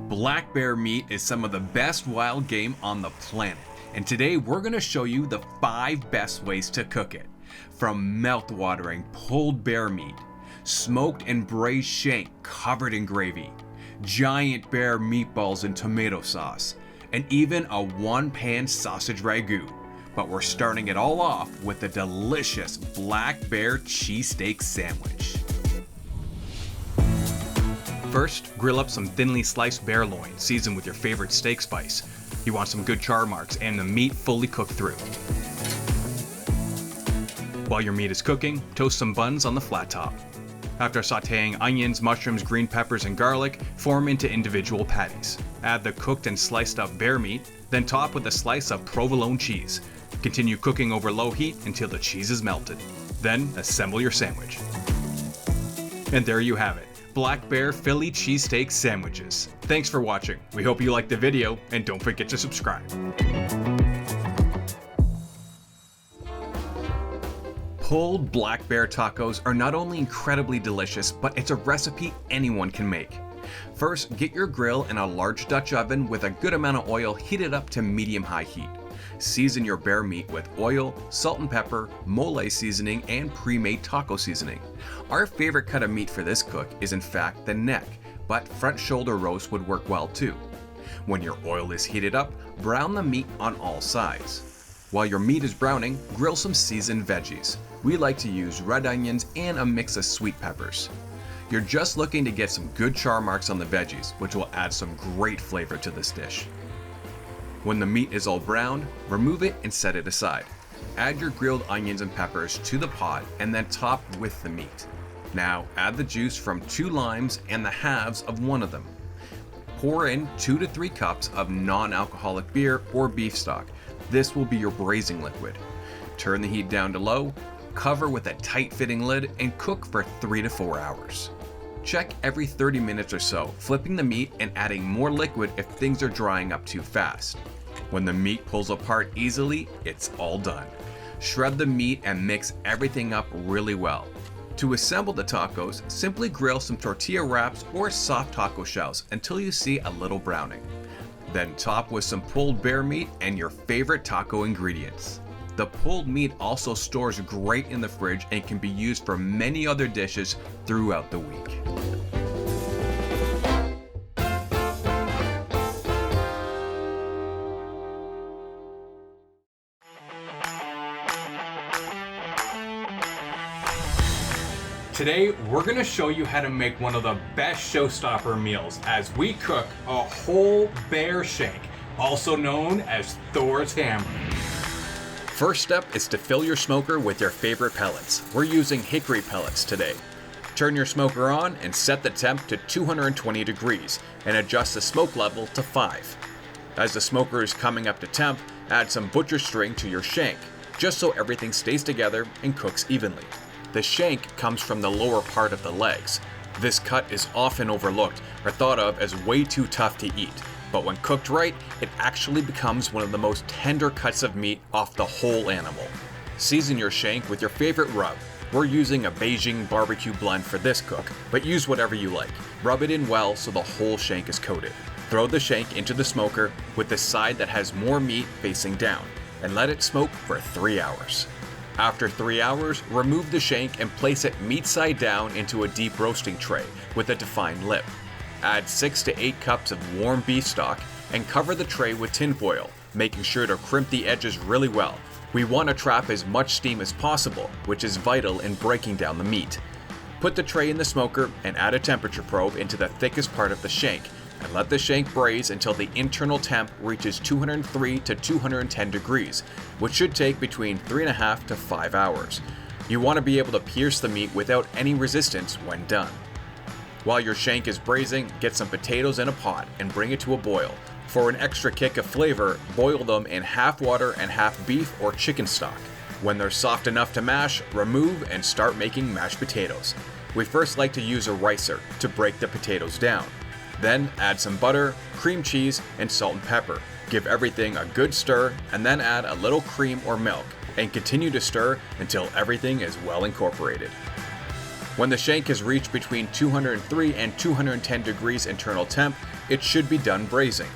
Black bear meat is some of the best wild game on the planet, and today we're going to show you the 5 best ways to cook it. From mouth-watering pulled bear meat, smoked and braised shank covered in gravy, giant bear meatballs in tomato sauce, and even a one-pan sausage ragu. But we're starting it all off with the delicious black bear cheesesteak sandwich. First, grill up some thinly sliced bear loin, seasoned with your favorite steak spice. You want some good char marks and the meat fully cooked through. While your meat is cooking, toast some buns on the flat top. After sauteing onions, mushrooms, green peppers, and garlic, form into individual patties. Add the cooked and sliced up bear meat, then top with a slice of provolone cheese. Continue cooking over low heat until the cheese is melted. Then assemble your sandwich. And there you have it. Black Bear Philly cheesesteak sandwiches. Thanks for watching. We hope you liked the video, and don't forget to subscribe. Pulled black bear tacos are not only incredibly delicious, but it's a recipe anyone can make. First, get your grill in a large Dutch oven with a good amount of oil heated up to medium-high heat. Season your bear meat with oil, salt and pepper, mole seasoning, and pre-made taco seasoning. Our favorite cut of meat for this cook is in fact the neck, but front shoulder roast would work well too. When your oil is heated up, brown the meat on all sides. While your meat is browning, grill some seasoned veggies. We like to use red onions and a mix of sweet peppers. You're just looking to get some good char marks on the veggies, which will add some great flavor to this dish. When the meat is all browned, remove it and set it aside. Add your grilled onions and peppers to the pot and then top with the meat. Now add the juice from 2 limes and the halves of one of them. Pour in 2 to 3 cups of non-alcoholic beer or beef stock. This will be your braising liquid. Turn the heat down to low, cover with a tight-fitting lid, and cook for 3 to 4 hours. Check every 30 minutes or so, flipping the meat and adding more liquid if things are drying up too fast. When the meat pulls apart easily, it's all done. Shred the meat and mix everything up really well. To assemble the tacos, simply grill some tortilla wraps or soft taco shells until you see a little browning. Then top with some pulled bear meat and your favorite taco ingredients. The pulled meat also stores great in the fridge and can be used for many other dishes throughout the week. Today, we're going to show you how to make one of the best showstopper meals as we cook a whole bear shank, also known as Thor's hammer. First step is to fill your smoker with your favorite pellets. We're using hickory pellets today. Turn your smoker on and set the temp to 220 degrees and adjust the smoke level to 5. As the smoker is coming up to temp, add some butcher string to your shank, just so everything stays together and cooks evenly. The shank comes from the lower part of the legs. This cut is often overlooked or thought of as way too tough to eat, but when cooked right, it actually becomes one of the most tender cuts of meat off the whole animal. Season your shank with your favorite rub. We're using a Beijing barbecue blend for this cook, but use whatever you like. Rub it in well so the whole shank is coated. Throw the shank into the smoker with the side that has more meat facing down, and let it smoke for 3 hours. After 3 hours, remove the shank and place it meat side down into a deep roasting tray with a defined lip. Add 6 to 8 cups of warm beef stock and cover the tray with tin foil, making sure to crimp the edges really well. We want to trap as much steam as possible, which is vital in breaking down the meat. Put the tray in the smoker and add a temperature probe into the thickest part of the shank, and let the shank braise until the internal temp reaches 203 to 210 degrees, which should take between 3.5 to 5 hours. You want to be able to pierce the meat without any resistance when done. While your shank is braising, get some potatoes in a pot and bring it to a boil. For an extra kick of flavor, boil them in half water and half beef or chicken stock. When they're soft enough to mash, remove and start making mashed potatoes. We first like to use a ricer to break the potatoes down. Then add some butter, cream cheese, and salt and pepper. Give everything a good stir and then add a little cream or milk and continue to stir until everything is well incorporated. When the shank has reached between 203 and 210 degrees internal temp, it should be done braising.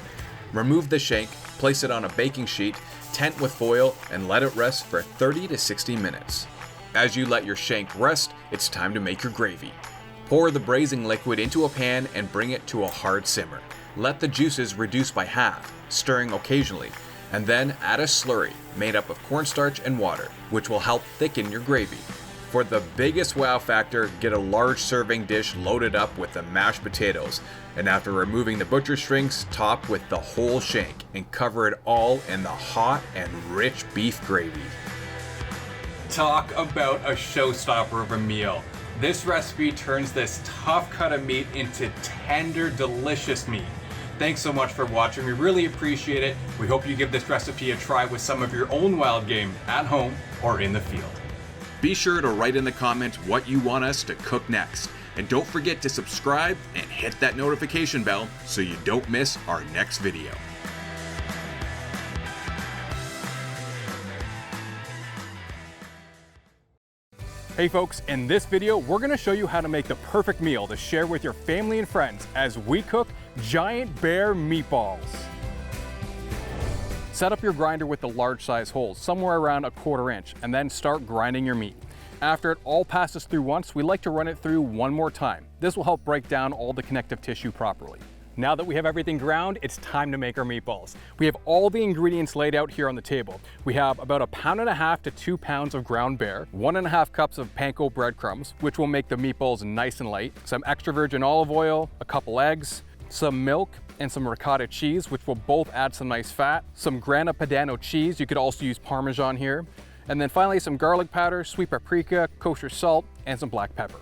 Remove the shank, place it on a baking sheet, tent with foil, and let it rest for 30 to 60 minutes. As you let your shank rest, it's time to make your gravy. Pour the braising liquid into a pan and bring it to a hard simmer. Let the juices reduce by half, stirring occasionally, and then add a slurry made up of cornstarch and water, which will help thicken your gravy. For the biggest wow factor, get a large serving dish loaded up with the mashed potatoes, and after removing the butcher strings, top with the whole shank and cover it all in the hot and rich beef gravy. Talk about a showstopper of a meal. This recipe turns this tough cut of meat into tender, delicious meat. Thanks so much for watching. We really appreciate it. We hope you give this recipe a try with some of your own wild game at home or in the field. Be sure to write in the comments what you want us to cook next. And don't forget to subscribe and hit that notification bell so you don't miss our next video. Hey folks, in this video, we're gonna show you how to make the perfect meal to share with your family and friends as we cook giant bear meatballs. Set up your grinder with the large size holes, somewhere around 1/4 inch, and then start grinding your meat. After it all passes through once, we like to run it through one more time. This will help break down all the connective tissue properly. Now that we have everything ground, it's time to make our meatballs. We have all the ingredients laid out here on the table. We have about 1.5 pounds to 2 pounds of ground bear, 1.5 cups of panko breadcrumbs, which will make the meatballs nice and light, some extra virgin olive oil, a couple eggs, some milk, and some ricotta cheese, which will both add some nice fat, some grana padano cheese, you could also use Parmesan here, and then finally some garlic powder, sweet paprika, kosher salt, and some black pepper.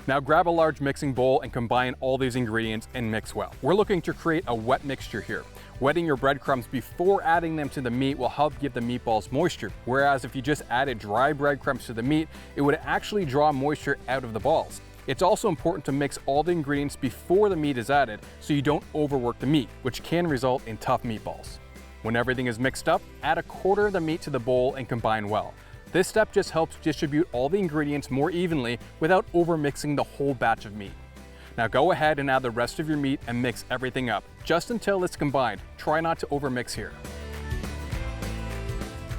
Now grab a large mixing bowl and combine all these ingredients and mix well. We're looking to create a wet mixture here. Wetting your breadcrumbs before adding them to the meat will help give the meatballs moisture, whereas if you just added dry breadcrumbs to the meat, it would actually draw moisture out of the balls. It's also important to mix all the ingredients before the meat is added so you don't overwork the meat, which can result in tough meatballs. When everything is mixed up, add 1/4 of the meat to the bowl and combine well. This step just helps distribute all the ingredients more evenly without overmixing the whole batch of meat. Now go ahead and add the rest of your meat and mix everything up, just until it's combined. Try not to overmix here.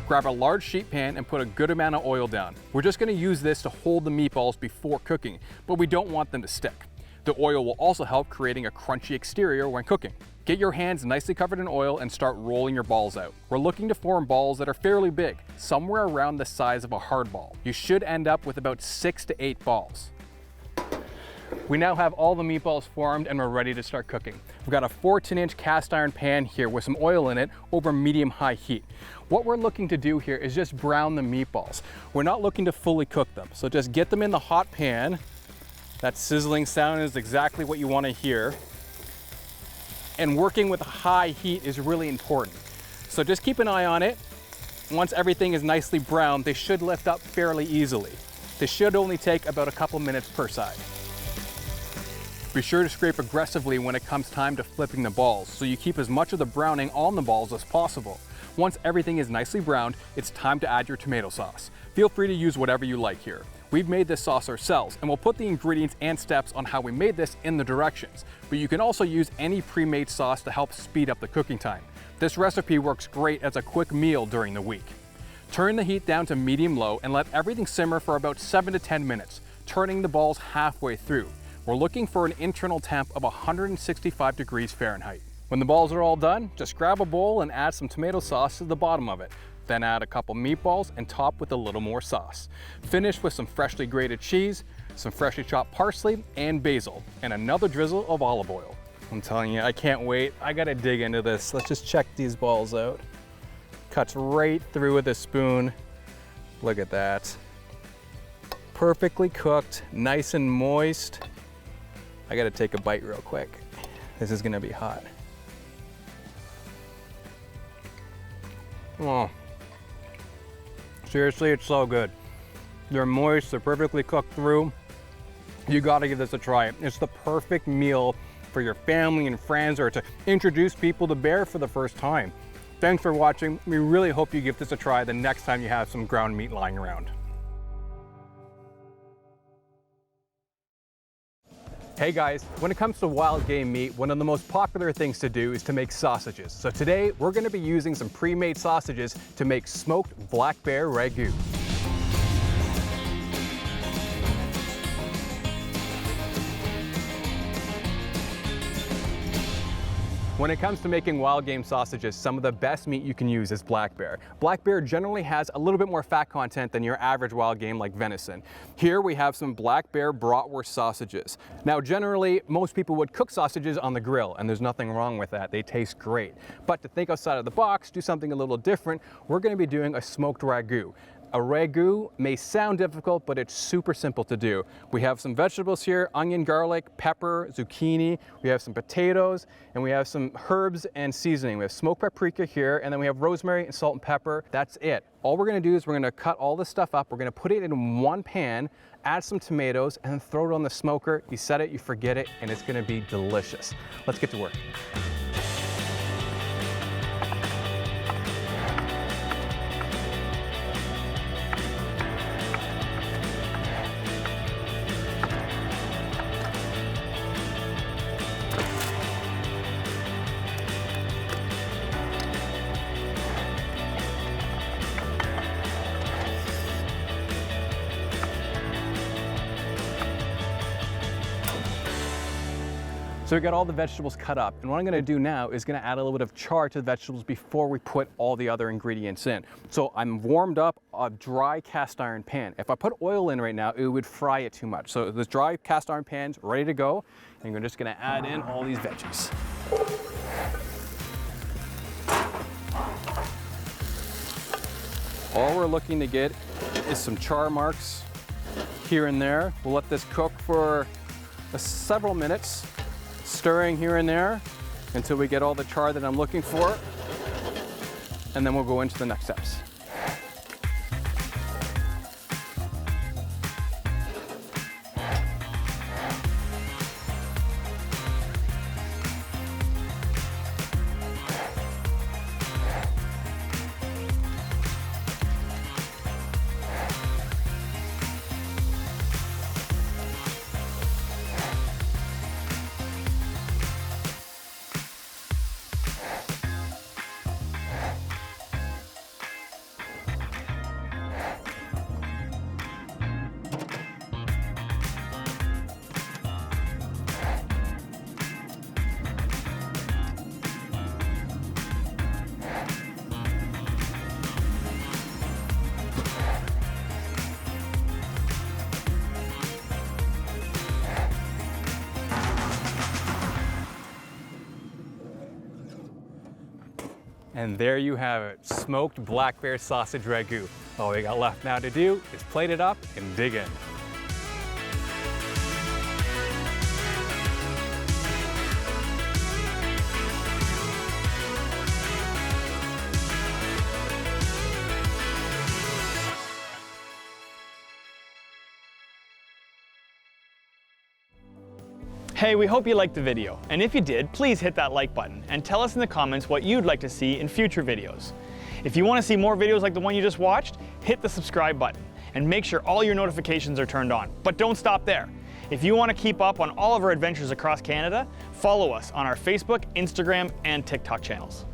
Grab a large sheet pan and put a good amount of oil down. We're just going to use this to hold the meatballs before cooking, but we don't want them to stick. The oil will also help creating a crunchy exterior when cooking. Get your hands nicely covered in oil and start rolling your balls out. We're looking to form balls that are fairly big, somewhere around the size of a hard ball. You should end up with about 6 to 8 balls. We now have all the meatballs formed and we're ready to start cooking. We've got a 14-inch cast iron pan here with some oil in it over medium-high heat. What we're looking to do here is just brown the meatballs. We're not looking to fully cook them, so just get them in the hot pan. That sizzling sound is exactly what you want to hear. And working with high heat is really important. So just keep an eye on it. Once everything is nicely browned, they should lift up fairly easily. This should only take about a couple minutes per side. Be sure to scrape aggressively when it comes time to flipping the balls, so you keep as much of the browning on the balls as possible. Once everything is nicely browned, it's time to add your tomato sauce. Feel free to use whatever you like here. We've made this sauce ourselves, and we'll put the ingredients and steps on how we made this in the directions. But you can also use any pre-made sauce to help speed up the cooking time. This recipe works great as a quick meal during the week. Turn the heat down to medium-low and let everything simmer for about 7 to 10 minutes, turning the balls halfway through. We're looking for an internal temp of 165 degrees Fahrenheit. When the balls are all done, just grab a bowl and add some tomato sauce to the bottom of it. Then add a couple meatballs and top with a little more sauce. Finish with some freshly grated cheese, some freshly chopped parsley and basil, and another drizzle of olive oil. I'm telling you, I can't wait. I gotta dig into this. Let's just check these balls out. Cuts right through with a spoon. Look at that. Perfectly cooked, nice and moist. I gotta take a bite real quick. This is gonna be hot. Oh. Seriously, it's so good. They're moist, they're perfectly cooked through. You gotta give this a try. It's the perfect meal for your family and friends, or to introduce people to bear for the first time. Thanks for watching. We really hope you give this a try the next time you have some ground meat lying around. Hey guys, when it comes to wild game meat, one of the most popular things to do is to make sausages. So today we're going to be using some pre-made sausages to make smoked black bear ragu. When it comes to making wild game sausages, some of the best meat you can use is black bear. Black bear generally has a little bit more fat content than your average wild game like venison. Here we have some black bear bratwurst sausages. Now generally, most people would cook sausages on the grill, and there's nothing wrong with that. They taste great. But to think outside of the box, do something a little different, we're going to be doing a smoked ragu. A ragu may sound difficult, but it's super simple to do. We have some vegetables here: onion, garlic, pepper, zucchini. We have some potatoes, and we have some herbs and seasoning. We have smoked paprika here, and then we have rosemary and salt and pepper. That's it. All we're gonna do is we're gonna cut all this stuff up. We're gonna put it in one pan, add some tomatoes, and then throw it on the smoker. You set it, you forget it, and it's gonna be delicious. Let's get to work. So we got all the vegetables cut up, and what I'm gonna do now is gonna add a little bit of char to the vegetables before we put all the other ingredients in. So I'm warmed up a dry cast iron pan. If I put oil in right now, it would fry it too much. So this dry cast iron pan's ready to go, and we're just gonna add in all these veggies. All we're looking to get is some char marks here and there. We'll let this cook for several minutes, stirring here and there until we get all the char that I'm looking for, and then we'll go into the next steps. And there you have it, smoked black bear sausage ragu. All we got left now to do is plate it up and dig in. Hey, we hope you liked the video, and if you did, please hit that like button and tell us in the comments what you'd like to see in future videos. If you want to see more videos like the one you just watched, hit the subscribe button and make sure all your notifications are turned on. But don't stop there. If you want to keep up on all of our adventures across Canada, follow us on our Facebook, Instagram, and TikTok channels.